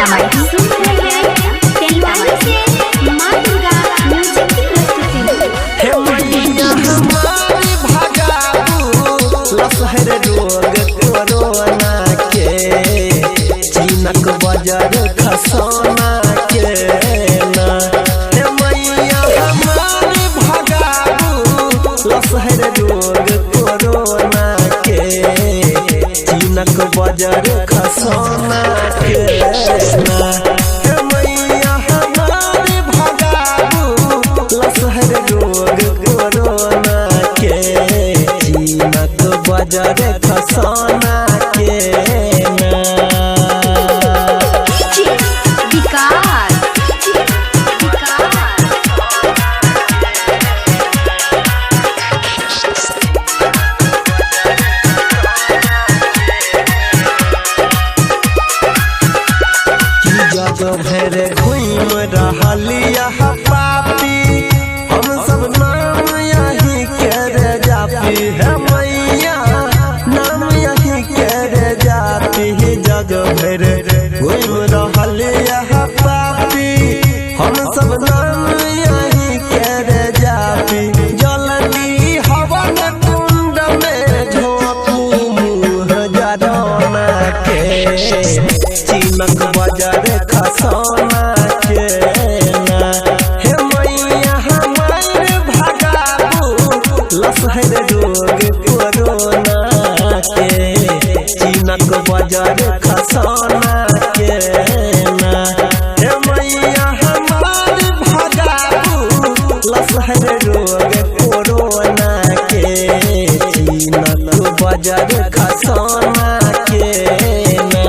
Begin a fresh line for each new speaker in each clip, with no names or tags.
सीतामढ़ी सुन रहे हैं तेलवानी से माँ दुर्गा म्यूजिक की प्रस्तुति।
हे मैया हमारी भगाबू लसहर रोग कोरोना के चीनक बाजार खसोना के ना। हे मैया हमारी भगाबू लसहर रोग कोरोना के चीनक बाजार खसोना के ना। हे मैया हमारी भगाबू लसहर रोग कोरोना के चीनक बाजार खसोना के ना। जग भर घूम रहलिया पापी हम सब नाम यही के जापी। है मैया नाम यही के जापी। जग भर घूम रहलिया पापी हम सब नाम यही के जापी। जल्दी हवन कुंड में झोंकू मुँह जरौना के चीनक बाजार खसोना के ना। हे मैया हमारे भगाबू लसहर रोग कोरोना के चीनक बाजार खसोना के ना। हे मैया हमारे भगाबू लसहर रोग कोरोना के चीनक बाजार खसोना के ना।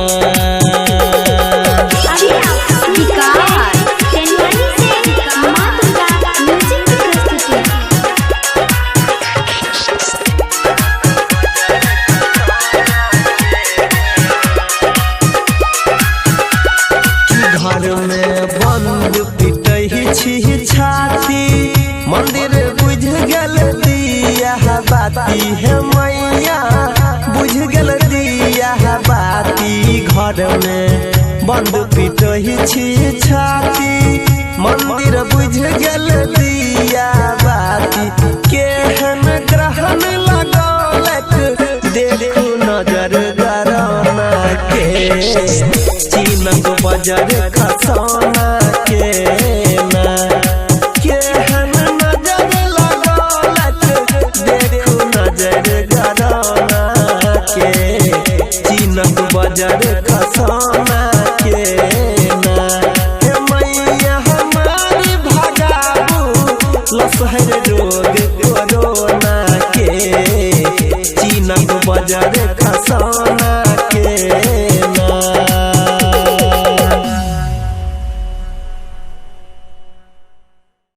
घर में बंद पिटही छी छाती मंदिर बुझ गल दिया बाती। है मैया बुझ गल दिया बाती। घर में बंद पिटही छी छाती मंदिर बुझ गल दिया बाती। केहन ग्रहण लगौलक देखू नजर गरौना के चीनक बाजार खसोना के ना। केहन नजर लगौलक देखू नजर गरौना के चीनक बाजार खसोना के ना। हे मैया हमारी भगाबू लसहर रोग कोरोना के चीनक बाजार खसोना